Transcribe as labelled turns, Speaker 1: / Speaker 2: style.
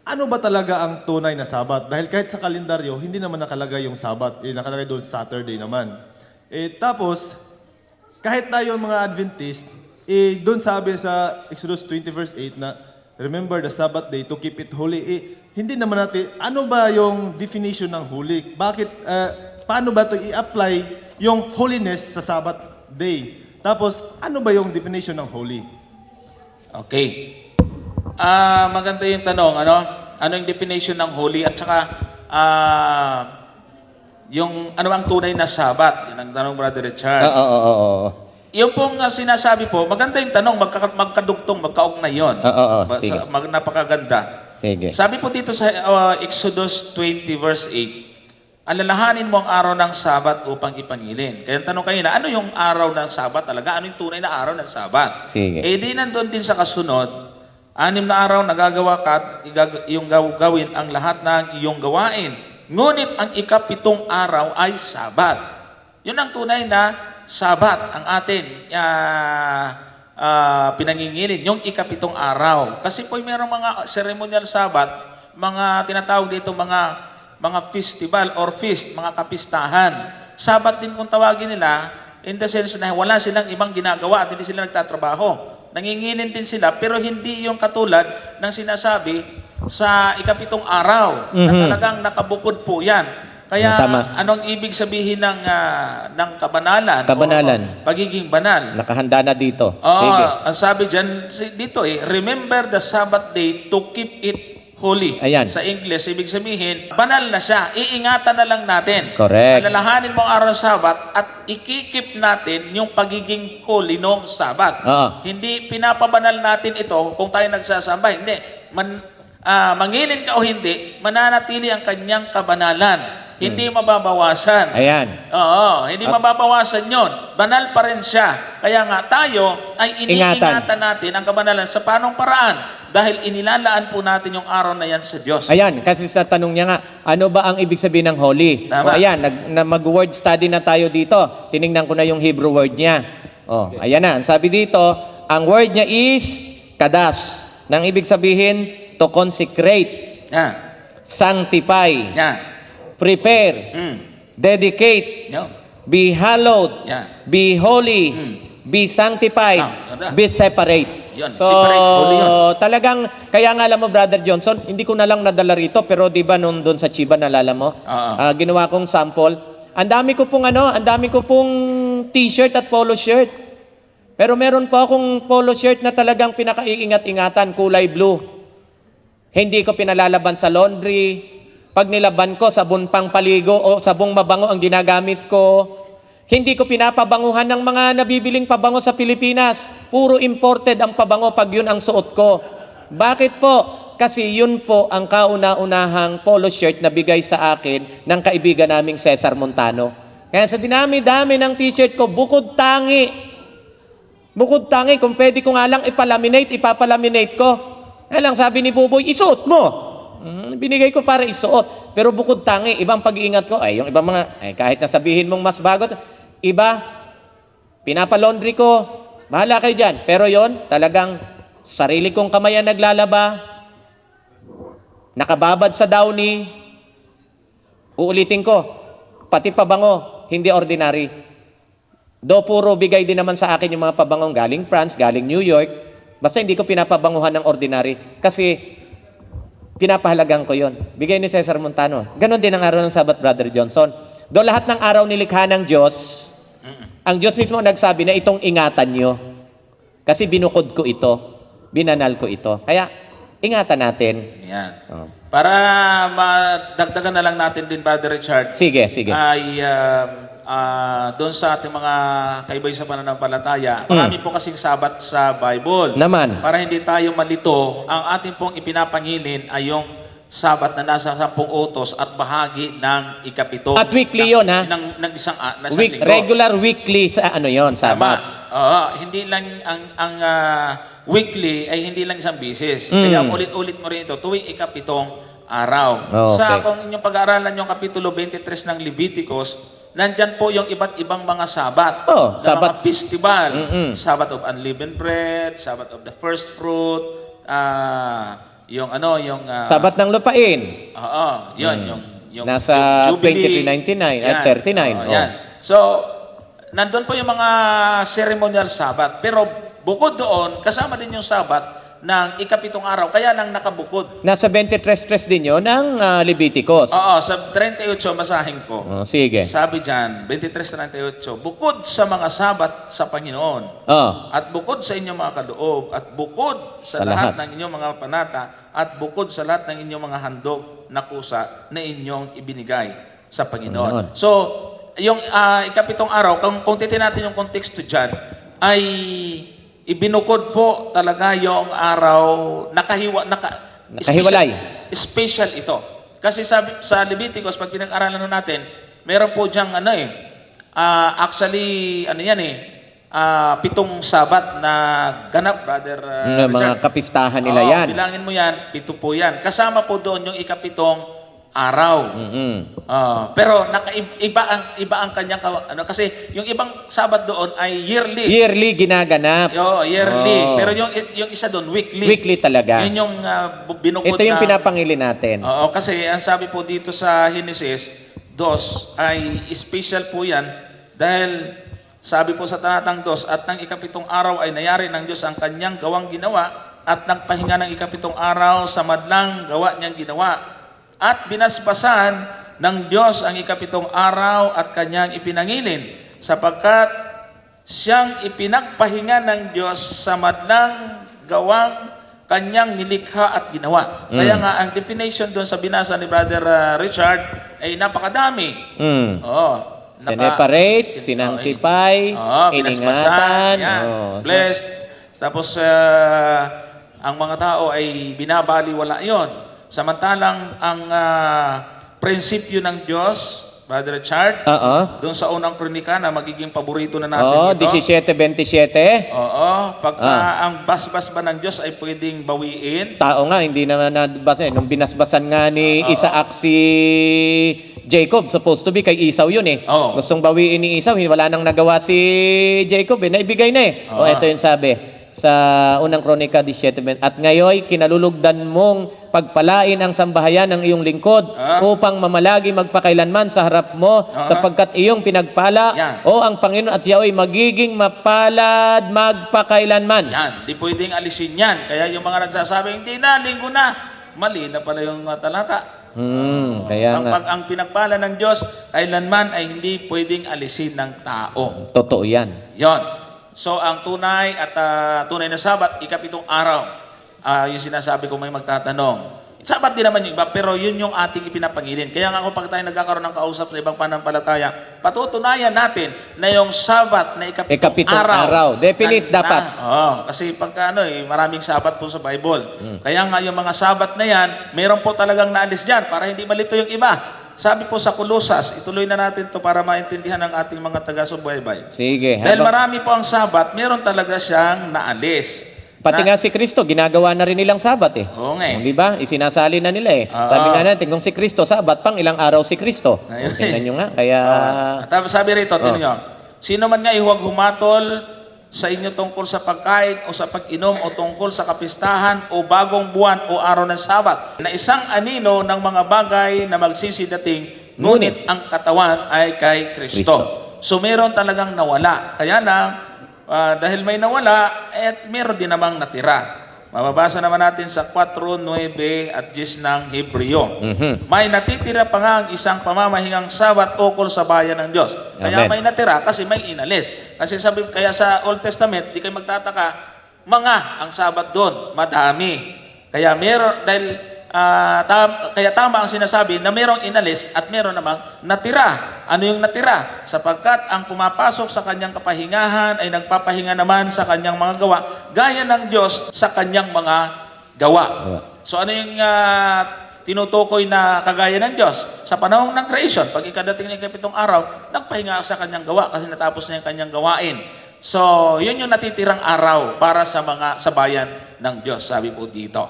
Speaker 1: ano ba talaga ang tunay na Sabat? Dahil kahit sa kalendaryo, hindi naman nakalagay yung Sabat. Nakalagay doon Saturday naman. Tapos, kahit tayo mga Adventist, doon sabi sa Exodus 20 verse 8 na, remember the Sabbath day to keep it holy. Hindi naman natin, ano ba yung definition ng holy? Bakit, paano ba ito i-apply yung holiness sa Sabbath day? Tapos, ano ba yung definition ng holy?
Speaker 2: Okay. Maganda yung tanong, ano? Ano yung definition ng holy at saka yung ano ang tunay na Sabat? Yun ang tanong, Brother Richard.
Speaker 3: Oo.
Speaker 2: Yung pong sinasabi po, maganda yung tanong, magkadugtong, magkaugnay yun.
Speaker 3: Sige.
Speaker 2: Napakaganda.
Speaker 3: Sige.
Speaker 2: Sabi po dito sa Exodus 20 verse 8, alalahanin mo ang araw ng Sabat upang ipangilin. Kaya tanong kayo na, ano yung araw ng Sabat talaga? Ano yung tunay na araw ng Sabat?
Speaker 3: Sige.
Speaker 2: Di nandun din sa kasunod, 6 na araw nagagawa ka at iyong gawin ang lahat ng iyong gawain. Ngunit ang ika-7 araw ay Sabat. Yun ang tunay na Sabat, ang atin pinangingilin, yung ika-7 araw. Kasi po mayroong mga ceremonial Sabat, mga tinatawag dito mga festival or feast, mga kapistahan. Sabat din kung tawagin nila, in the sense na wala silang ibang ginagawa at hindi sila nagtatrabaho. Nangingilin din sila, pero hindi yung katulad ng sinasabi sa ika-7 araw, na talagang nakabukod po yan. Kaya
Speaker 3: Tama.
Speaker 2: anong ibig sabihin ng kabanalan?
Speaker 3: Kabanalan.
Speaker 2: O pagiging banal?
Speaker 3: Nakahanda na dito.
Speaker 2: Oo,
Speaker 3: Sige.
Speaker 2: ang sabi dyan, dito remember the Sabbath day to keep it holy.
Speaker 3: Ayan.
Speaker 2: Sa English, ibig sabihin, banal na siya. Iingatan na lang natin.
Speaker 3: Correct.
Speaker 2: Alalahanin mo ang araw ng Sabat at ikikip natin yung pagiging holy ng Sabat.
Speaker 3: Oo.
Speaker 2: Hindi pinapabanal natin ito kung tayo nagsasamba. Hindi. Mangilin ka o hindi, mananatili ang kanyang kabanalan. Hindi mababawasan.
Speaker 3: Ayan.
Speaker 2: Oo, hindi mababawasan yon. Banal pa rin siya. Kaya nga tayo ay iniingatan natin ang kabanalan sa panong paraan dahil inilalaan po natin yung araw na yan sa Diyos.
Speaker 3: Ayan, kasi sa tanong niya nga, ano ba ang ibig sabihin ng holy?
Speaker 2: Tama.
Speaker 3: O ayan, mag-word study na tayo dito. Tiningnan ko na yung Hebrew word niya. O, ayan na. Ang sabi dito, ang word niya is kadas. Nang ibig sabihin, to consecrate,
Speaker 2: Yan.
Speaker 3: sanctify,
Speaker 2: Yan.
Speaker 3: prepare, dedicate,
Speaker 2: Yan.
Speaker 3: be hallowed,
Speaker 2: Yan.
Speaker 3: be holy, be sanctified,
Speaker 2: Ganda.
Speaker 3: be separate.
Speaker 2: Yun,
Speaker 3: So,
Speaker 2: separate, holy yun.
Speaker 3: talagang, kaya nga alam mo, Brother Johnson, hindi ko na lang nadala rito, pero di ba nung doon sa Chiba, nalala mo? Ginawa kong sample. Ang dami ko pong t-shirt at polo shirt. Pero meron po akong polo shirt na talagang pinakaiingat-ingatan, kulay blue. Hindi ko pinalalaban sa laundry. Pag nilaban ko, sabon pang paligo o sabong mabango ang ginagamit ko. Hindi ko pinapabanguhan ng mga nabibiling pabango sa Pilipinas. Puro imported ang pabango pag yun ang suot ko. Bakit po? Kasi yun po ang kauna-unahang polo shirt na bigay sa akin ng kaibigan naming Cesar Montano. Kaya sa dinami-dami ng t-shirt ko, bukod tangi. Bukod tangi, kung pwede ko nga lang ipapalaminate ko. Kaya lang sabi ni Buboy, isuot mo. Binigay ko para isuot. Pero bukod tangi, ibang pag-iingat ko, yung ibang mga, kahit na sabihin mong mas bago, iba, pinapalaundry ko, bahala kayo dyan. Pero yon talagang sarili kong kamay ang naglalaba, nakababad sa downy, uulitin ko, pati pabango, hindi ordinary. Do puro bigay din naman sa akin yung mga pabangong galing France, galing New York, basta hindi ko pinapabanguhan ng ordinary. Kasi, pinapahalagan ko yon. Bigay ni Cesar Montano. Ganon din ang araw ng Sabat, Brother Johnson. Do lahat ng araw nilikha ng Diyos, ang Diyos mismo nagsabi na itong ingatan nyo. Kasi binukod ko ito. Binanal ko ito. Kaya, ingatan natin.
Speaker 2: Yan. Para madagdagan na lang natin din, Brother Richard,
Speaker 3: Sige.
Speaker 2: ay doon sa ating mga kaibay sa pananampalataya, marami po kasing Sabat sa Bible.
Speaker 3: Naman.
Speaker 2: Para hindi tayo malito, ang ating pong ipinapangilin ay yung Sabat na nasa 10 utos at bahagi ng ika-7.
Speaker 3: At weekly yun, ha?
Speaker 2: Ng isang linggo.
Speaker 3: Regular weekly sa Sabat.
Speaker 2: Oo, hindi lang ang weekly ay hindi lang isang bisis. Kaya ulit-ulit mo rin ito tuwing ika-7 araw.
Speaker 3: Okay.
Speaker 2: Sa kung inyong pag-aaralan yung kapitulo 23 ng Leviticus, nandyan po yung iba't ibang mga Sabat.
Speaker 3: Sabat.
Speaker 2: Mga festival. Sabbath of unleavened bread, Sabbath of the first fruit, yung ano, yung
Speaker 3: Sabat ng lupain.
Speaker 2: oo, yun, yung
Speaker 3: Nasa
Speaker 2: yung Jubilee.
Speaker 3: 2399 at
Speaker 2: Yan.
Speaker 3: 39.
Speaker 2: Oo,
Speaker 3: Oh.
Speaker 2: yan. So, nandun po yung mga ceremonial Sabbath. Pero bukod doon, kasama din yung Sabbath ng ikapitong araw. Kaya lang nakabukod.
Speaker 3: Nasa 23.3 din yun ng Leviticus.
Speaker 2: Oo, sa 38, basahin ko.
Speaker 3: Oh, sige.
Speaker 2: Sabi dyan, 23:38, bukod sa mga Sabat sa Panginoon,
Speaker 3: Oh.
Speaker 2: at bukod sa inyong mga kaloob, at bukod sa
Speaker 3: Sa
Speaker 2: lahat
Speaker 3: lahat.
Speaker 2: ng inyong mga panata, at bukod sa lahat ng inyong mga handog na kusa na inyong ibinigay sa Panginoon.
Speaker 3: Panginoon.
Speaker 2: So, yung ikapitong araw, kung titin natin yung konteksto dyan, ay ibinukod po talaga yung araw,
Speaker 3: Nakahiwalay.
Speaker 2: special ito. Kasi sabi, sa Leviticus, pag pinag-aralan natin, meron po diyang actually, pitong sabat na ganap, Brother
Speaker 3: Mga
Speaker 2: Richard.
Speaker 3: kapistahan nila
Speaker 2: Oo,
Speaker 3: yan.
Speaker 2: bilangin mo yan, 7 po yan. Kasama po doon yung ikapitong araw.
Speaker 3: Mm-mm.
Speaker 2: Pero iba ang kanyang kasi yung ibang sabat doon ay yearly.
Speaker 3: Yearly ginaganap.
Speaker 2: Yearly.
Speaker 3: Oh.
Speaker 2: Pero yung isa doon weekly.
Speaker 3: Weekly talaga.
Speaker 2: Yun yung binukod
Speaker 3: Ito yung
Speaker 2: na
Speaker 3: pinapangili natin.
Speaker 2: Oo, kasi ang sabi po dito sa Genesis 2 ay special po yan dahil sabi po sa talatang 2, at ng ikapitong araw ay nayari ng Diyos ang kanyang gawang ginawa at nagpahinga ng ikapitong araw sa madlang gawa niyang ginawa. At binasbasan ng Diyos ang ikapitong araw at kanyang ipinangilin sapagkat siyang ipinagpahinga ng Diyos sa madlang gawang kanyang nilikha at ginawa. Kaya nga, ang definition doon sa binasa ni Brother Richard ay napakadami.
Speaker 3: Mm.
Speaker 2: Oo.
Speaker 3: Sineparate, sinanctify,
Speaker 2: binasbasan,
Speaker 3: iningatan.
Speaker 2: yan,
Speaker 3: Oh.
Speaker 2: blessed. Tapos, ang mga tao ay binabaliwala yon. Samantalang ang prinsipyo ng Diyos, Brother Richard,
Speaker 3: Oo.
Speaker 2: doon sa unang kronika na magiging paborito na natin
Speaker 3: Oh,
Speaker 2: ito.
Speaker 3: 17:27.
Speaker 2: Oo, pagka ang basbas ba ng Diyos ay pwedeng bawiin,
Speaker 3: Tao nga, hindi naman nabasa. Nung binasbasan nga ni Isaac si Jacob, supposed to be kay Esau yun eh.
Speaker 2: Oo.
Speaker 3: Gustong bawiin ni Esau, wala nang nagawa si Jacob eh. Naibigay na eh.
Speaker 2: Oo.
Speaker 3: O ito yung sabi sa unang kronika 17. At ngayon, kinalulugdan mong pagpalain ang sambahayan ng iyong lingkod upang mamalagi magpakailanman sa harap mo sapagkat iyong pinagpala
Speaker 2: Yan.
Speaker 3: o ang Panginoon at Yahweh magiging mapalad magpakailanman.
Speaker 2: yan, di pwedeng alisin yan. Kaya yung mga nagsasabi, hindi na, linggo na. Mali na pala yung talata.
Speaker 3: Kaya nga.
Speaker 2: Ang pinagpala ng Diyos, kailanman ay hindi pwedeng alisin ng tao.
Speaker 3: Totoo yan.
Speaker 2: Yon. So, ang tunay at tunay na Sabat, ikapitong araw, yung sinasabi ko may magtatanong. Sabat din naman yung iba, pero yun yung ating ipinapangilin. Kaya nga pag tayo nagkakaroon ng kausap sa ibang panampalataya, patutunayan natin na yung Sabat na ikapitong araw.
Speaker 3: Definite dapat.
Speaker 2: Kasi pagka maraming Sabat po sa Bible. Kaya nga yung mga Sabat na yan, meron po talagang naalis dyan para hindi malito yung iba. Sabi po sa Kolosas, ituloy na natin to para maintindihan ng ating mga taga-subaybay.
Speaker 3: Sige.
Speaker 2: Dahil marami po ang Sabat, meron talaga siyang naalis.
Speaker 3: Pati nga si Kristo, ginagawa na rin nilang Sabat eh.
Speaker 2: Oo nga eh.
Speaker 3: Di ba? Isinasali na nila eh.
Speaker 2: Oo.
Speaker 3: Sabi nga natin, kung si Kristo, Sabat, pang ilang araw si Kristo.
Speaker 2: Ayun.
Speaker 3: Tingnan nyo nga, kaya...
Speaker 2: At sabi rito, tingnan nyo, sino man nga huwag humatol sa inyo tungkol sa pagkain o sa pag-inom o tungkol sa kapistahan o bagong buwan o araw ng Sabat na isang anino ng mga bagay na magsisidating, ngunit ang katawan ay kay Kristo. So meron talagang nawala. Kaya lang, dahil may nawala, meron din namang natira. Mababasa naman natin sa 4:9 at 10 ng Hebreo. May natitira pa nga ang isang pamamahingang Sabat ukol sa bayan ng Diyos. Kaya
Speaker 3: Amen.
Speaker 2: may natira kasi may inalis. Kasi kaya sa Old Testament, di kayo magtataka, mga ang Sabat doon, madami. Kaya meron, kaya tama ang sinasabi na merong inalis at meron namang natira. Ano yung natira? Sapagkat ang pumapasok sa kanyang kapahingahan ay nagpapahinga naman sa kanyang mga gawa, gaya ng Diyos sa kanyang mga gawa. So ano yung tinutukoy na kagaya ng Diyos? Sa panahon ng creation, pag ikadating ng ikapitong araw, nagpahinga sa kanyang gawa kasi natapos na yung kanyang gawain. So, yun yung natitirang araw para sa bayan ng Diyos, sabi po dito.